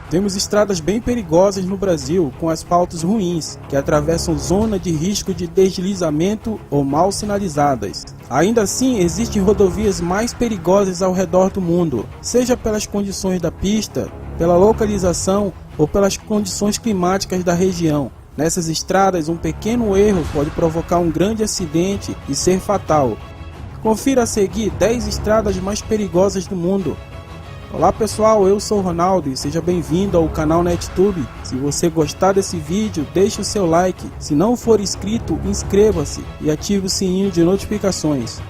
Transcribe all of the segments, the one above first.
Temos estradas bem perigosas no Brasil, com asfaltos ruins, que atravessam zona de risco de deslizamento ou mal sinalizadas. Ainda assim, existem rodovias mais perigosas ao redor do mundo, seja pelas condições da pista, pela localização ou pelas condições climáticas da região. Nessas estradas, um pequeno erro pode provocar um grande acidente e ser fatal. Confira a seguir 10 estradas mais perigosas do mundo. Olá pessoal, eu sou o Ronaldo e seja bem-vindo ao canal NetTube. Se você gostar desse vídeo, deixe o seu like. Se não for inscrito, inscreva-se e ative o sininho de notificações.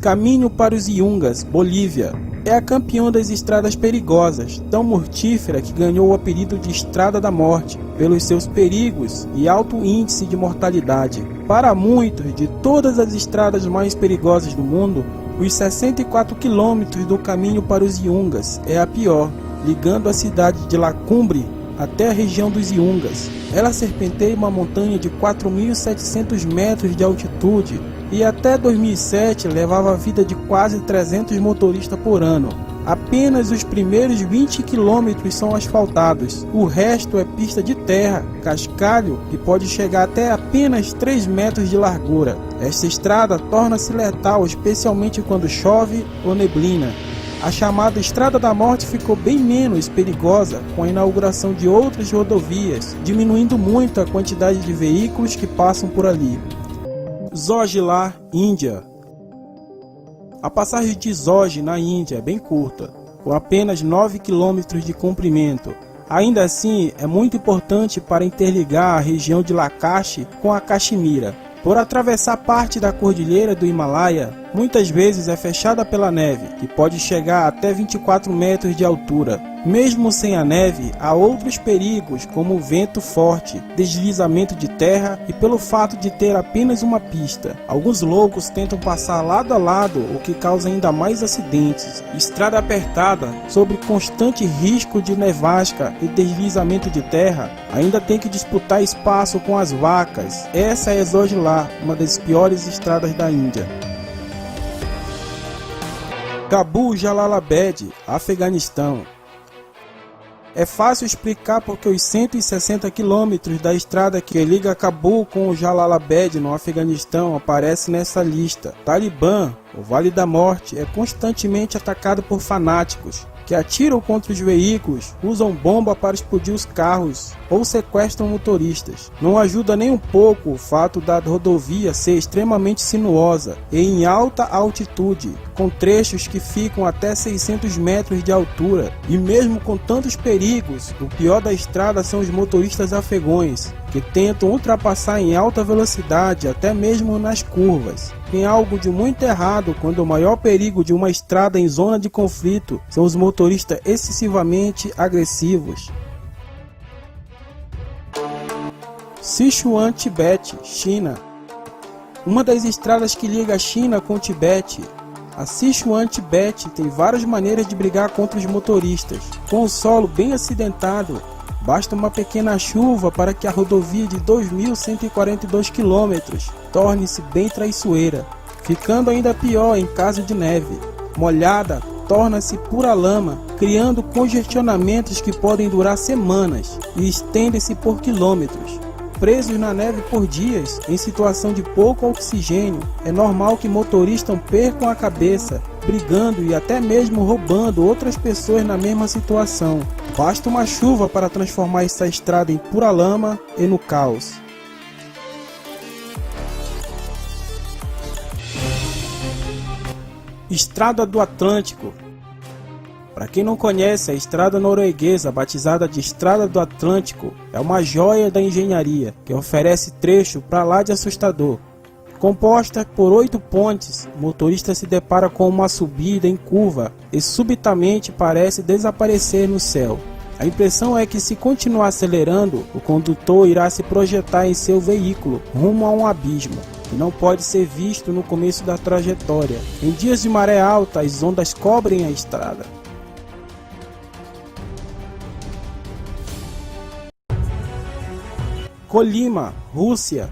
Caminho para os Yungas, Bolívia. É a campeã das estradas perigosas, tão mortífera que ganhou o apelido de Estrada da Morte, pelos seus perigos e alto índice de mortalidade. Para muitos, de todas as estradas mais perigosas do mundo, os 64 quilômetros do caminho para os Yungas é a pior, ligando a cidade de La Cumbre até a região dos Yungas. Ela serpenteia uma montanha de 4.700 metros de altitude e até 2007 levava a vida de quase 300 motoristas por ano. Apenas os primeiros 20 quilômetros são asfaltados, o resto é pista de terra, cascalho e pode chegar até apenas 3 metros de largura. Esta estrada torna-se letal, especialmente quando chove ou neblina. A chamada Estrada da Morte ficou bem menos perigosa com a inauguração de outras rodovias, diminuindo muito a quantidade de veículos que passam por ali. Zojila, Índia. A passagem de Zoj na Índia é bem curta, com apenas 9 km de comprimento. Ainda assim, é muito importante para interligar a região de Lakash com a Caxemira. Por atravessar parte da cordilheira do Himalaia, muitas vezes é fechada pela neve, que pode chegar até 24 metros de altura. Mesmo sem a neve, há outros perigos como vento forte, deslizamento de terra e pelo fato de ter apenas uma pista. Alguns loucos tentam passar lado a lado, o que causa ainda mais acidentes. Estrada apertada, sob constante risco de nevasca e deslizamento de terra, ainda tem que disputar espaço com as vacas. Essa é Zojila, uma das piores estradas da Índia. Kabul Jalalabad, Afeganistão. É fácil explicar porque os 160 quilômetros da estrada que liga Cabul com o Jalalabad no Afeganistão aparece nessa lista. Talibã, o Vale da Morte, é constantemente atacado por fanáticos que atiram contra os veículos, usam bomba para explodir os carros ou sequestram motoristas. Não ajuda nem um pouco o fato da rodovia ser extremamente sinuosa e em alta altitude, com trechos que ficam até 600 metros de altura. E mesmo com tantos perigos, o pior da estrada são os motoristas afegãos, que tentam ultrapassar em alta velocidade até mesmo nas curvas. Tem algo de muito errado quando o maior perigo de uma estrada em zona de conflito são os motoristas excessivamente agressivos. Sichuan, Tibete, China. Uma das estradas que liga a China com o Tibete, a Sichuan Tibete tem várias maneiras de brigar contra os motoristas. Com o solo bem acidentado, basta uma pequena chuva para que a rodovia de 2.142 km torne-se bem traiçoeira, ficando ainda pior em caso de neve. Molhada, torna-se pura lama, criando congestionamentos que podem durar semanas e estendem-se por quilômetros. Presos na neve por dias, em situação de pouco oxigênio, é normal que motoristas percam a cabeça, brigando e até mesmo roubando outras pessoas na mesma situação. Basta uma chuva para transformar essa estrada em pura lama e no caos. Estrada do Atlântico. Para quem não conhece, a estrada norueguesa, batizada de Estrada do Atlântico, é uma joia da engenharia, que oferece trecho para lá de assustador. Composta por 8 pontes, o motorista se depara com uma subida em curva e subitamente parece desaparecer no céu. A impressão é que se continuar acelerando, o condutor irá se projetar em seu veículo rumo a um abismo, que não pode ser visto no começo da trajetória. Em dias de maré alta, as ondas cobrem a estrada. Colima, Rússia.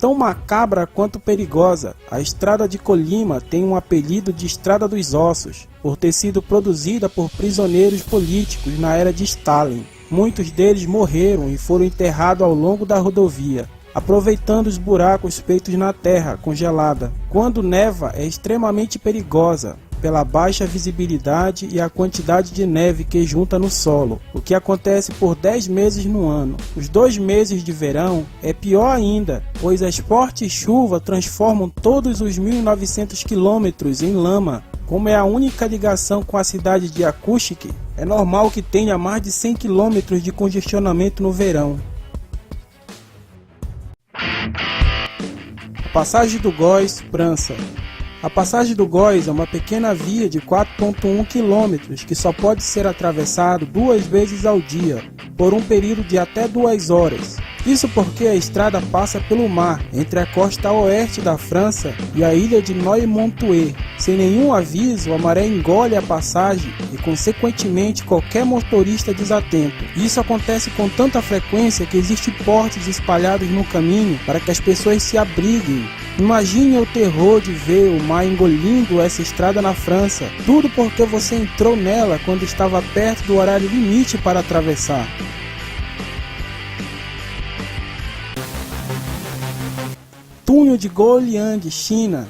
tão macabra quanto perigosa. A Estrada de Colima tem um apelido de Estrada dos Ossos, por ter sido produzida por prisioneiros políticos na era de Stalin. Muitos deles morreram e foram enterrados ao longo da rodovia, aproveitando os buracos feitos na terra congelada. Quando neva, é extremamente perigosa, pela baixa visibilidade e a quantidade de neve que junta no solo, o que acontece por 10 meses no ano. Os 2 meses de verão é pior ainda, pois as fortes chuvas transformam todos os 1.900 quilômetros em lama. Como é a única ligação com a cidade de Yakutsk, é normal que tenha mais de 100 quilômetros de congestionamento no verão. Passagem do Góis, França. A Passagem do Góis é uma pequena via de 4,1 km que só pode ser atravessado 2 vezes ao dia, por um período de até 2 horas. Isso porque a estrada passa pelo mar, entre a costa oeste da França e a ilha de Noirmoutier. Sem nenhum aviso, a maré engole a passagem e, consequentemente, qualquer motorista desatento. Isso acontece com tanta frequência que existem portes espalhados no caminho para que as pessoas se abriguem. Imagine o terror de ver o mar engolindo essa estrada na França, tudo porque você entrou nela quando estava perto do horário limite para atravessar. Túnel de Guoliang, China.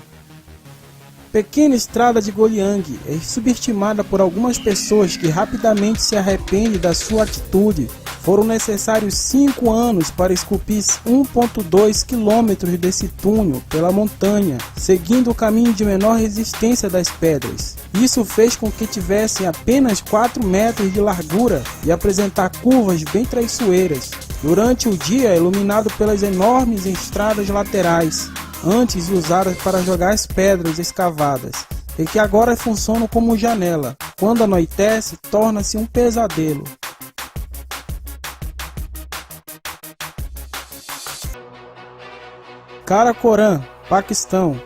Pequena estrada de Guoliang é subestimada por algumas pessoas que rapidamente se arrependem da sua atitude. Foram necessários 5 anos para esculpir 1,2 km desse túnel pela montanha, seguindo o caminho de menor resistência das pedras. Isso fez com que tivessem apenas 4 metros de largura e apresentar curvas bem traiçoeiras. Durante o dia, iluminado pelas enormes estradas laterais, antes usadas para jogar as pedras escavadas, e que agora funcionam como janela. Quando anoitece, torna-se um pesadelo. Karakoram, Paquistão.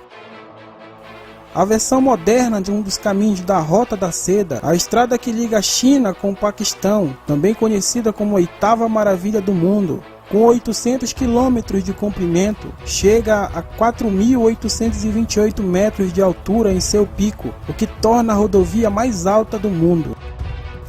A versão moderna de um dos caminhos da Rota da Seda, a estrada que liga a China com o Paquistão, também conhecida como a 8ª maravilha do mundo, com 800 km de comprimento, chega a 4.828 metros de altura em seu pico, o que torna a rodovia mais alta do mundo.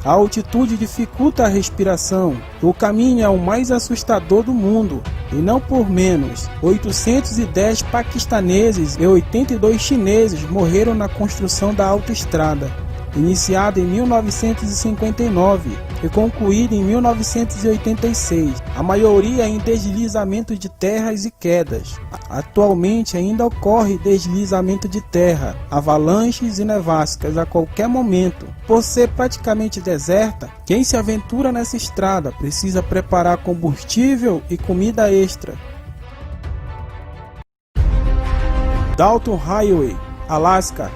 A altitude dificulta a respiração. O caminho é o mais assustador do mundo, e não por menos. 810 paquistaneses e 82 chineses morreram na construção da autoestrada, iniciada em 1959 e concluída em 1986, a maioria em deslizamento de terras e quedas. Atualmente ainda ocorre deslizamento de terra, avalanches e nevascas a qualquer momento. Por ser praticamente deserta, quem se aventura nessa estrada precisa preparar combustível e comida extra. Dalton Highway, Alasca.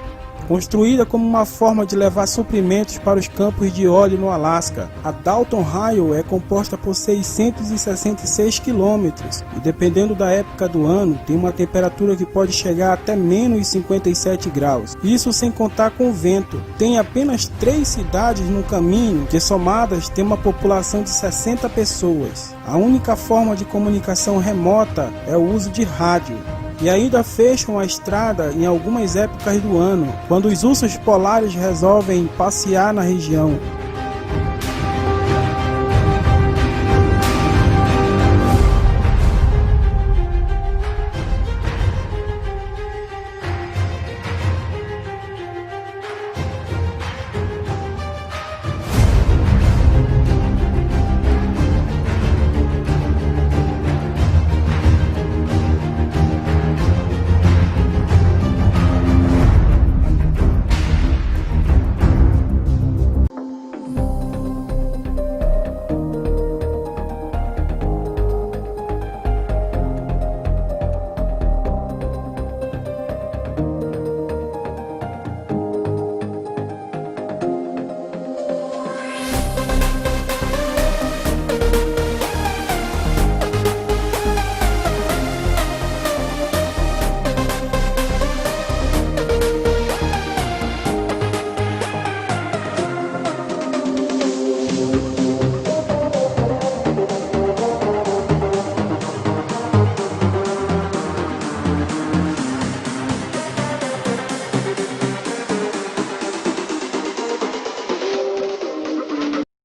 Construída como uma forma de levar suprimentos para os campos de óleo no Alasca, a Dalton Highway é composta por 666 km e, dependendo da época do ano, tem uma temperatura que pode chegar até menos 57 graus. Isso sem contar com o vento. Tem apenas 3 cidades no caminho que, somadas, tem uma população de 60 pessoas. A única forma de comunicação remota é o uso de rádio. E ainda fecham a estrada em algumas épocas do ano, quando os ursos polares resolvem passear na região.